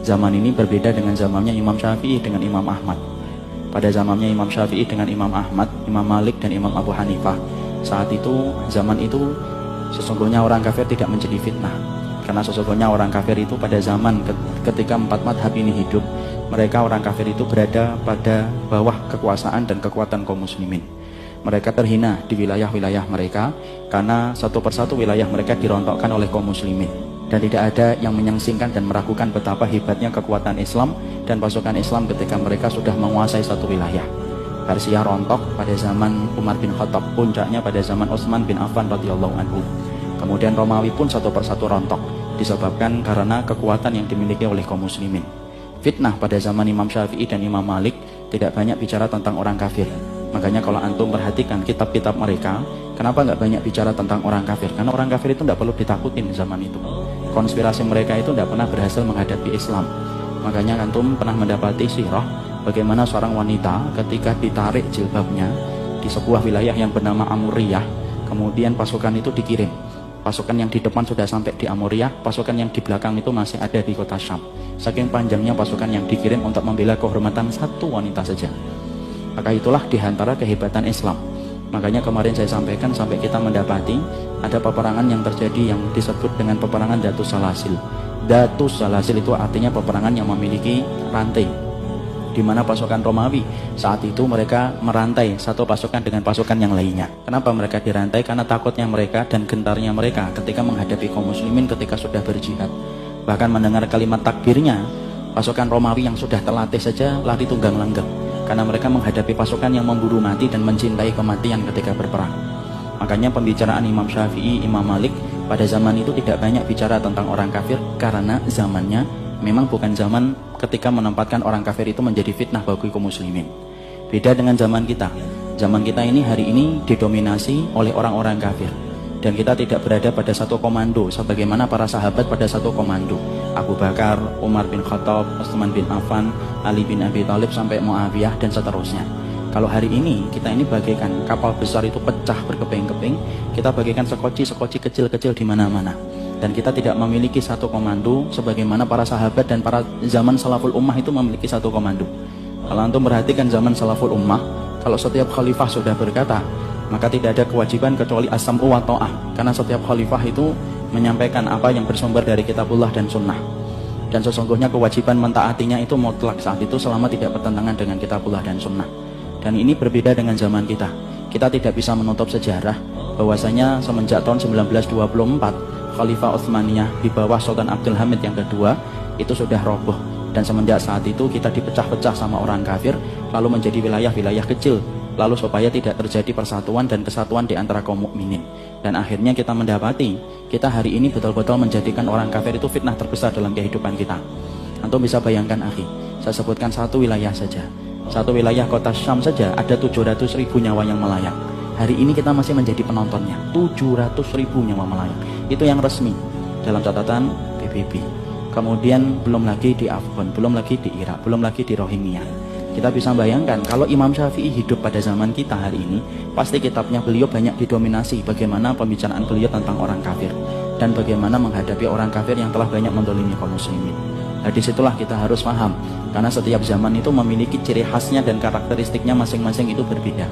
Zaman ini berbeda dengan zamannya Imam Syafi'i dengan Imam Ahmad. Pada zamannya Imam Syafi'i dengan Imam Ahmad, Imam Malik dan Imam Abu Hanifah, saat itu, zaman itu, sesungguhnya orang kafir tidak menjadi fitnah. Karena sesungguhnya orang kafir itu pada zaman ketika empat madhab ini hidup, mereka orang kafir itu berada pada bawah kekuasaan dan kekuatan kaum muslimin. Mereka terhina di wilayah-wilayah mereka karena satu persatu wilayah mereka dirontokkan oleh kaum muslimin. Dan tidak ada yang menyangsingkan dan meragukan betapa hebatnya kekuatan Islam dan pasukan Islam ketika mereka sudah menguasai satu wilayah. Persia rontok pada zaman Umar bin Khattab, puncaknya pada zaman Utsman bin Affan radhiyallahu anhu. Kemudian Romawi pun satu persatu rontok, disebabkan karena kekuatan yang dimiliki oleh kaum muslimin. Fitnah pada zaman Imam Syafi'i dan Imam Malik tidak banyak bicara tentang orang kafir. Makanya kalau antum perhatikan kitab-kitab mereka, kenapa nggak banyak bicara tentang orang kafir? Karena orang kafir itu nggak perlu ditakutin zaman itu. Konspirasi mereka itu tidak pernah berhasil menghadapi Islam. Makanya antum pernah mendapati sirah bagaimana seorang wanita ketika ditarik jilbabnya di sebuah wilayah yang bernama Amuriyah, kemudian pasukan itu dikirim. Pasukan yang di depan sudah sampai di Amuriyah, pasukan yang di belakang itu masih ada di kota Syam. Saking panjangnya pasukan yang dikirim untuk membela kehormatan satu wanita saja. Maka itulah diantara kehebatan Islam. Makanya kemarin saya sampaikan sampai kita mendapati ada peperangan yang terjadi yang disebut dengan peperangan Datus Salasil. Datus Salasil itu artinya peperangan yang memiliki rantai, di mana pasukan Romawi saat itu mereka merantai satu pasukan dengan pasukan yang lainnya. Kenapa mereka dirantai? Karena takutnya mereka dan gentarnya mereka ketika menghadapi kaum muslimin ketika sudah berjihad. Bahkan mendengar kalimat takbirnya, pasukan Romawi yang sudah terlatih saja lari tunggang langgeng. Karena mereka menghadapi pasukan yang memburu mati dan mencintai kematian ketika berperang. Makanya pembicaraan Imam Syafi'i, Imam Malik pada zaman itu tidak banyak bicara tentang orang kafir, karena zamannya memang bukan zaman ketika menempatkan orang kafir itu menjadi fitnah bagi kaum muslimin. Beda dengan zaman kita. Zaman kita ini hari ini didominasi oleh orang-orang kafir. Dan kita tidak berada pada satu komando sebagaimana para sahabat pada satu komando. Abu Bakar, Umar bin Khattab, Utsman bin Affan, Ali bin Abi Thalib sampai Muawiyah dan seterusnya. Kalau hari ini kita ini bagaikan kapal besar itu pecah berkeping-keping, kita bagaikan sekoci kecil-kecil di mana-mana. Dan kita tidak memiliki satu komando sebagaimana para sahabat dan para zaman salaful ummah itu memiliki satu komando. Kalau antum perhatikan zaman salaful ummah, kalau setiap khalifah sudah berkata, maka tidak ada kewajiban kecuali as-sam'u wa ta'ah, karena setiap khalifah itu menyampaikan apa yang bersumber dari kitabullah dan sunnah. Dan sesungguhnya kewajiban mentaatinya itu mutlak saat itu selama tidak bertentangan dengan kitabullah dan sunnah. Dan ini berbeda dengan zaman kita. Kita tidak bisa menutup sejarah bahwasanya semenjak tahun 1924 Khalifah Utsmaniyah di bawah Sultan Abdul Hamid yang kedua itu sudah roboh. Dan semenjak saat itu kita dipecah-pecah sama orang kafir, lalu menjadi wilayah-wilayah kecil, lalu supaya tidak terjadi persatuan dan kesatuan di antara kaum mukminin. Dan akhirnya kita mendapati kita hari ini betul-betul menjadikan orang kafir itu fitnah terbesar dalam kehidupan kita. Antum bisa bayangkan akhi, saya sebutkan satu wilayah saja, satu wilayah kota Syam saja ada 700.000 nyawa yang melayang. Hari ini kita masih menjadi penontonnya. 700.000 nyawa melayang, itu yang resmi dalam catatan PBB. Kemudian belum lagi di Afgan, belum lagi di Irak, belum lagi di Rohingya. Kita bisa bayangkan kalau Imam Syafi'i hidup pada zaman kita hari ini, pasti kitabnya beliau banyak didominasi bagaimana pembicaraan beliau tentang orang kafir dan bagaimana menghadapi orang kafir yang telah banyak mendolimi kaum muslimin. Nah, disitulah kita harus paham, karena setiap zaman itu memiliki ciri khasnya dan karakteristiknya masing-masing itu berbeda.